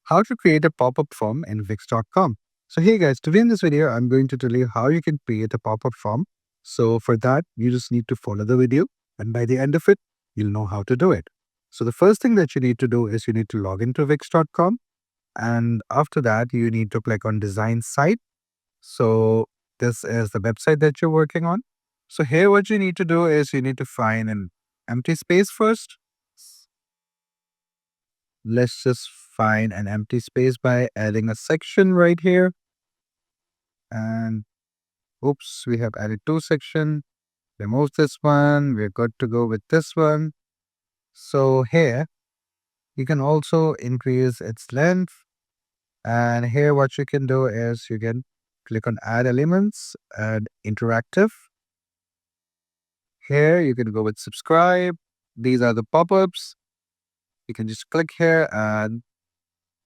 how to create a pop-up form in Wix.com. So hey guys, today in this video, I'm going to tell you how you can create a pop-up form. So for that, you just need to follow the video, and by the end of it, you'll know how to do it. So the first thing that you need to do is you need to log into Wix.com, and after that, you need to click on Design Site. So this is the website that you're working on. So here what you need to do is you need to find an empty space first. Let's just find an empty space by adding a section right here. And oops, we have added two sections. Remove this one. We're good to go with this one. So here, you can also increase its length. And here what you can do is you can click on add elements and interactive. Here you can go with subscribe. These are the pop-ups. You can just click here and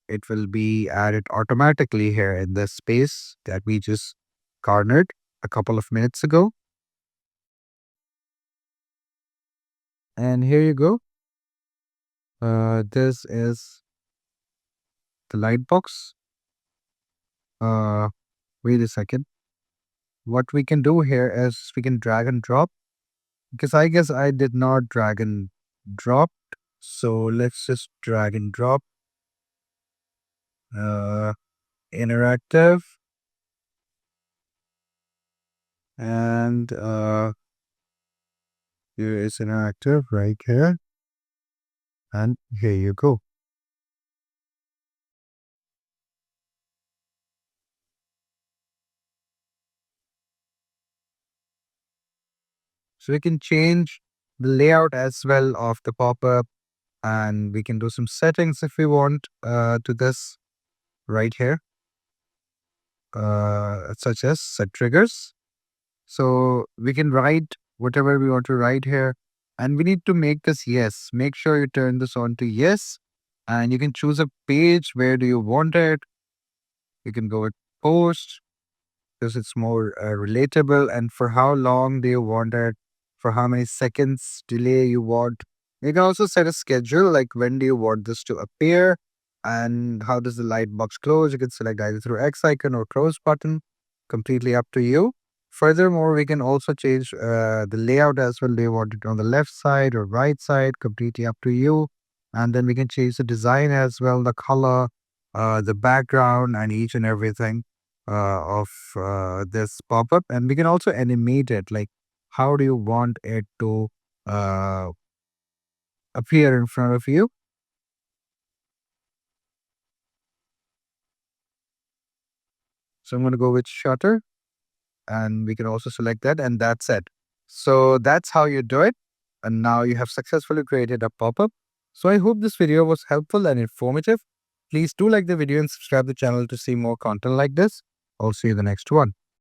it will be added automatically here in the space that we just garnered a couple of minutes ago. And here you go. This is the light box. Wait a second. What we can do here is we can drag and drop, because I guess I did not drag and drop. So let's just drag and drop. Interactive. And here is interactive right here. And here you go. So we can change the layout as well of the pop-up, and we can do some settings if we want to this right here, such as set triggers. So we can write whatever we want to write here, and we need to make this yes. Make sure you turn this on to yes, and you can choose a page. Where do you want it? You can go with post, because it's more relatable, and for how long do you want it, for how many seconds delay you want. You can also set a schedule, like when do you want this to appear and how does the light box close. You can select either through X icon or close button, completely up to you. Furthermore, we can also change the layout as well. Do you want it on the left side or right side, completely up to you. And then we can change the design as well, the color, the background, and each and everything of this pop-up. And we can also animate it, like how do you want it to uh, appear in front of you. So I'm going to go with shutter, and we can also select that, and that's it. So that's how you do it. And now you have successfully created a pop-up. So I hope this video was helpful and informative. Please do like the video and subscribe the channel to see more content like this. I'll see you in the next one.